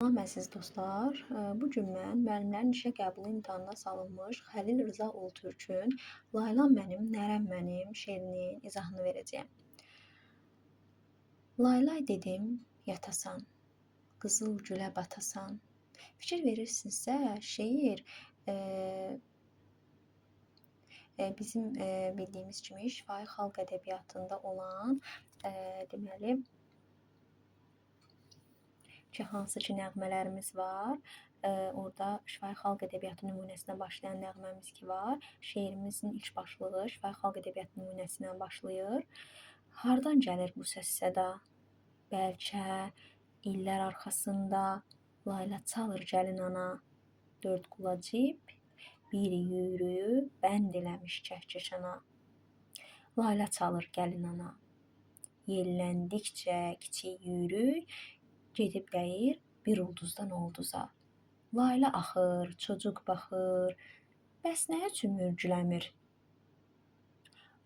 Salam əziz dostlar. Bu gün mən müəllimlərin işə qəbulu imtahanına salınmış Xəlil Rza Ulutürkün "Laylam mənim, nərəm mənim" şeirinin izahını verəcəyəm. Laylay dedim, yatasan, qızıl gülə batasan. Fikir verirsinizsə, şeir bizim bildiyimiz kimi şifahi xalq ədəbiyyatında olan deməli ki, hansı ki nəğmələrimiz var. Orada şifahi xalq ədəbiyyatı nümunəsinə başlayan nəğməmiz ki var. Şeirimizin ilk başlığı şifahi xalq ədəbiyyatı nümunəsindən başlayır. Hardan gəlir bu səs səda? Bəlkə illər arxasında layla çalır gəlin ana. Dörd qulacib bir yürü bənd eləmiş kəhkəşana. Layla çalır gəlin ana. Yelləndikcə kiçik yürük gedib dəyir bir ulduzdan ulduza. Layla axır, çocuq baxır, bəs nə üçün mürgüləmir?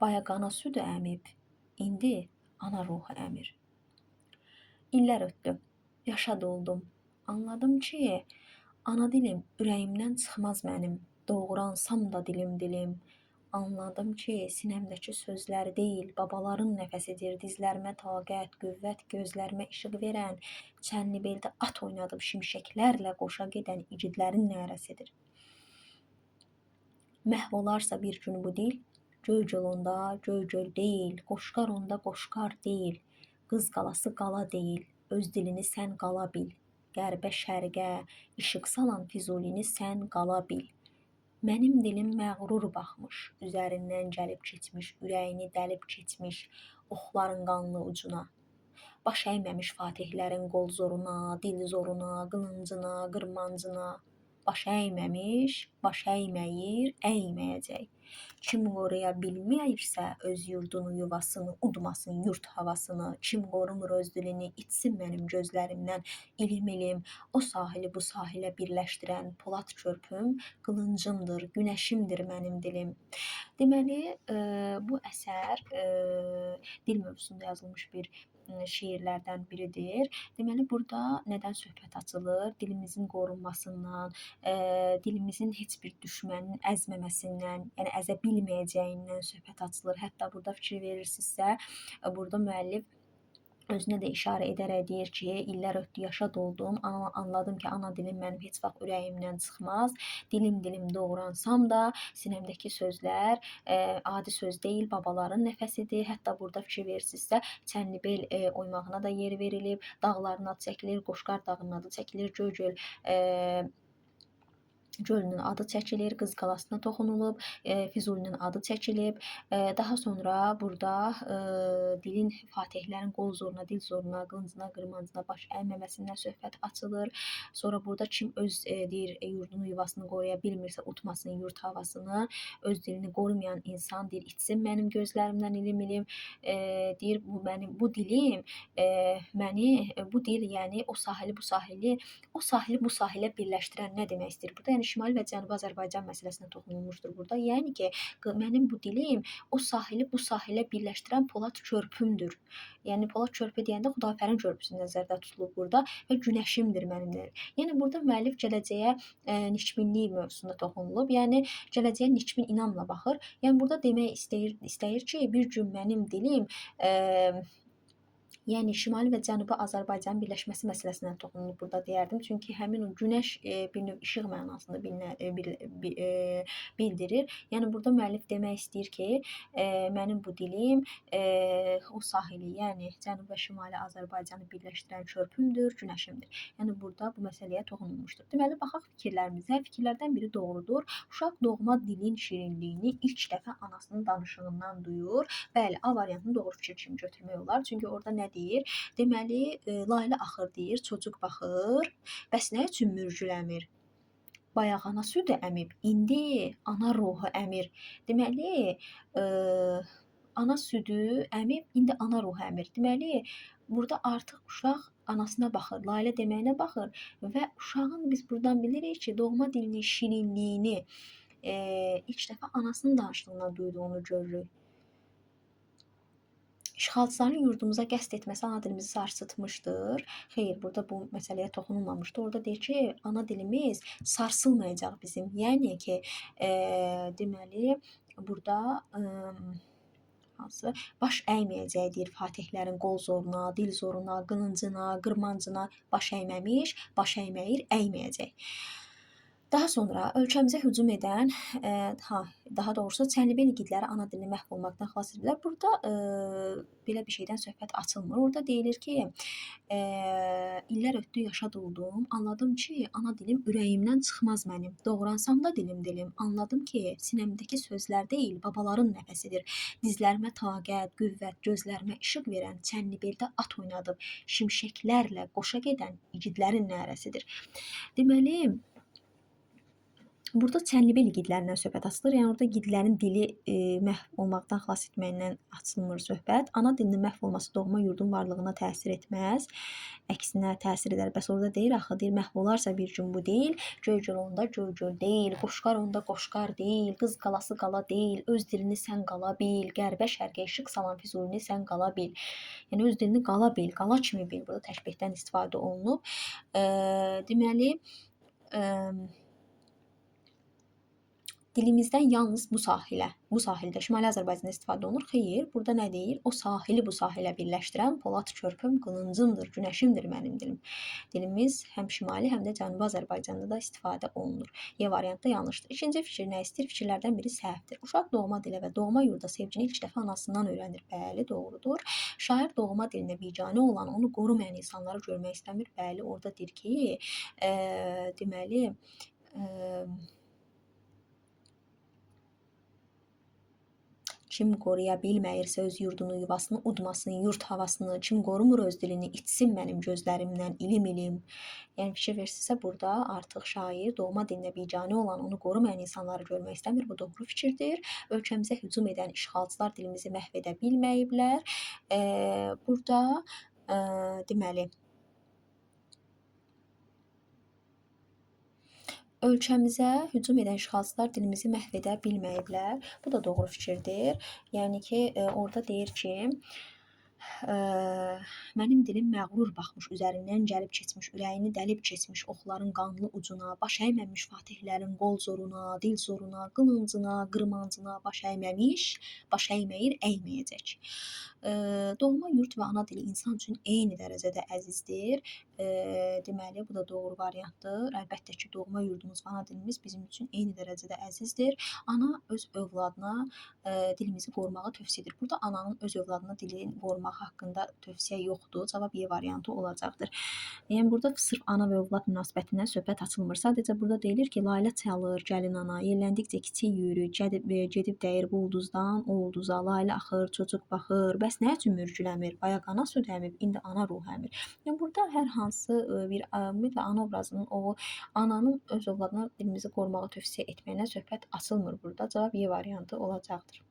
Bayaqana südü əmib, indi ana ruhu əmir. İllər ötdü, yaşa doldum, anladım ki, ana dilim ürəyimdən çıxmaz mənim, doğransam da dilim. Anladım ki, sinəmdəki sözlər deyil, babaların nəfəsidir, dizlərimə taqət, qüvvət, gözlərimə işıq verən, Çənlibeldə at oynadım şimşəklərlə qoşa gedən igidlərin nərəsidir. Məhv olarsa bir gün bu dil, Göygöl onda Göygöl deyil, Qoşqar onda Qoşqar deyil, Qız qalası qala deyil, öz dilini sən qala bil, qərbə şərqə, işıq salan Füzulini sən qala bil. Mənim dilim məğrur baxmış, üzərindən gəlib keçmiş, ürəyini dəlib keçmiş, oxların qanlı ucuna. Baş əyməmiş fatihlərin qol zoruna, dil zoruna, qılıncına, qırmancına. Baş əyməmiş, baş əyməyir, əyməyəcək. Kim qoruya bilməyirsə öz yurdunu, yuvasını, udmasın yurt havasını. Kim qorumur öz dilini, içsin mənim gözlərimdən ilim. O sahili bu sahilə birləşdirən Polad körpüm, qılıncımdır, günəşimdir mənim dilim. Deməli, bu əsər dil mövzusunda yazılmış bir şeirlərdən biridir. Deməli, burada nədən söhbət açılır? Dilimizin qorunmasından, dilimizin heç bir düşmənin əzməməsindən, yəni əzə bilməyəcəyindən söhbət açılır. Hətta burada fikir verirsinizsə, burada müəllif özünə də işarə edərək deyir ki, illər ötdü, yaşa doldum, anladım ki, ana dilim mənim heç vaxt ürəyimdən çıxmaz. Dilim doğransam da sinəmdəki sözlər adi söz deyil, babaların nəfəsidir. Hətta burada fikir verirsinizsə, Çənlibel oymağına da yer verilib, dağların adı çəkilir, Qoşqar dağının adı çəkilir, Göygöl gölünün adı çəkilir, Qız qalasına toxunulub, Füzulinin adı çəkilib. Daha sonra burada dilin fatihlərin qol zoruna, dil zoruna, qılıncına, qırmancına baş əyməməsindən söhbət açılır. Sonra burada kim öz deyir yurdunu, yuvasını qoruya bilmirsə, utmasın yurt havasını, öz dilini qorumayan insan deyir, içsin mənim gözlərimdən ilim. Deyir bu dilim məni bu dil, yəni o sahili bu sahilə birləşdirən nə demək istəyir burada? Yəni Şimali və Cənubi Azərbaycan məsələsinə toxunulmuşdur burada. Yəni ki, mənim bu dilim o sahili bu sahilə birləşdirən Polad körpümdür. Yəni Polad körpü deyəndə Xudafərin körpüsü nəzərdə tutulub burada və günəşimdir mənimdir. Yəni burada müəllif gələcəyə nikbinlik mövzusunda toxunulub. Yəni gələcəyə nikbin inamla baxır. Yəni burada demək istəyir ki, bir gün mənim dilim yəni Şimali və Cənubi Azərbaycanın birləşməsi məsələsinə toxunulub burada deyərdim. Çünki həmin o günəş bir növ işıq mənasını bildirir. Yəni burada müəllif demək istəyir ki, mənim bu dilim o sahili, yəni Cənubi və Şimali Azərbaycanı birləşdirən körpümdür, günəşimdir. Yəni burada bu məsələyə toxunulmuşdur. Deməli, baxaq fikirlərimizə. Fikirlərdən biri doğrudur. Uşaq doğma dilin şirinliyini ilk dəfə anasının danışığından duyur. Bəli, A variantını doğru fikir kimi götürmək olar. Çünki orada nə deyir? Deməli, layla axır deyir, çocuq baxır, bəs nə üçün mürgüləmir? Bayaqana südü əmib, indi ana ruhu əmir. Deməli, ana südü əmib, indi ana ruhu əmir. Deməli, burada artıq uşaq anasına baxır, layla deməyinə baxır və uşağın biz buradan bilirik ki, doğma dilinin şirinliyini ilk dəfə anasının danışdığından duyduğunu görürük. İşğalçıların yurdumuza qəsd etməsi ana dilimizi sarsıtmışdır. Xeyr, burada bu məsələyə toxunulmamışdır. Orada deyir ki, ana dilimiz sarsılmayacaq bizim. Yəni ki, deməli, burada hansı baş əyməyəcək deyir Fatihlərin qol zoruna, dil zoruna, qılıncına, qırmancına baş əyməmiş, baş əyməyir, əyməyəcək. Daha sonra ölkəmizə hücum edən, daha doğrusu Çənlibel igidləri ana dilini məhv olmaqdan xilas ediblər. Burada belə bir şeydən söhbət açılmır. Orada deyilir ki, illər ötdü, yaşa doldum, anladım ki, ana dilim ürəyimdən çıxmaz mənim. Doğransam da dilim, anladım ki, sinəmdəki sözlər deyil, babaların nəfəsidir. Dizlərimə taqət, qüvvət, gözlərimə işıq verən Çənlibeldə at oynadıb, şimşəklərlə qoşa gedən igidlərin nərəsidir. Deməli, burada Çənlibel igidlərindən söhbət açılır. Yəni orada igidlərin dili məhv olmaqdan xilas etməyindən açılmır söhbət. Ana dilinin məhv olması doğma yurdun varlığına təsir etməz. Əksinə təsir edər. Bəs orada deyir axı, deyir məhv olarsa bir gün bu deyil, göy-göl onda göy-göl deyil, qoşqar onda qoşqar deyil, qız qalası qala deyil, öz dilini sən qala bil, qərbə şərqə işıq salan Füzulini sən qala bil. Yəni öz dilini qala bil, qala kimi bil. Burada təşbehdən istifadə olunub. Deməli, dilimizdən yalnız bu sahildə Şimali Azərbaycanda istifadə olunur. Xeyr, burada nə deyir? O sahili bu sahilə birləşdirən Polad körpüm, qılıncımdır, günəşimdir mənim dilim. Dilimiz həm Şimali, həm də Cənubi Azərbaycanda da istifadə olunur. Y variantı da yanlışdır. İkinci fikir nə istəyir? Fikirlərdən biri səhvdir. Uşaq doğma dilə və doğma yurda sevgini ilk dəfə anasından öyrənir. Bəli, doğrudur. Şair doğma dilinə biganə olan, onu qorumayan insanları görmək istəmir. Bəli, orada deyir ki, deməli, kim qoruya bilməyirsə öz yurdunu, yuvasını, udmasını, yurt havasını, kim qorumur öz dilini, içsin mənim gözlərimdən ilim-ilim. Yəni fikir verirsinizsə, burada artıq şair doğma dilinə biganə olan, onu qorumayan insanları görmək istəmir. Bu doğru fikirdir. Ölkəmizə hücum edən işğalçılar dilimizi məhv edə bilməyiblər. Burada deməli, ölkəmizə hücum edən işğalçılar dilimizi məhv edə bilməyiblər. Bu da doğru fikirdir. Yəni ki, orada deyir ki, mənim dilim məğrur baxmış, üzərindən gəlib keçmiş, ürəyini dəlib keçmiş oxların qanlı ucuna, baş əyməmiş fatihlərin qol zoruna, dil zoruna, qılıncına, qırmancına baş əyməmiş, baş əyməyir, əyməyəcək. Doğma yurt və ana dili insan üçün eyni dərəcədə əzizdir. Deməli, bu da doğru variantdır. Əlbəttə ki, doğma yurdumuz və ana dilimiz bizim üçün eyni dərəcədə əzizdir. Ana öz övladına dilimizi qorumağı tövsiyə edir. Burada ananın öz övladına dilini qorumaq haqqında tövsiyə yoxdur. Cavab Y variantı olacaqdır. Yəni burada sırf ana və övlad münasibətindən söhbət açılmır. Sadəcə burada deyilir ki, layla çalır gəlin ana, yelləndikcə kiçik yürür, gedib dəyir bu ulduzdan o ulduza, layla axır, çocuq baxır. Bəs nə üçün mürgüləmir? Bayaq ana süd əmib, indi ana ruh əmir. Yəni burada hər hansı bir ümumiyyətlə ana obrazının o ananın öz övladına dilimizi qorumağı tövsiyə etməyinə söhbət açılmır burada. Cavab Y variantı olacaqdır.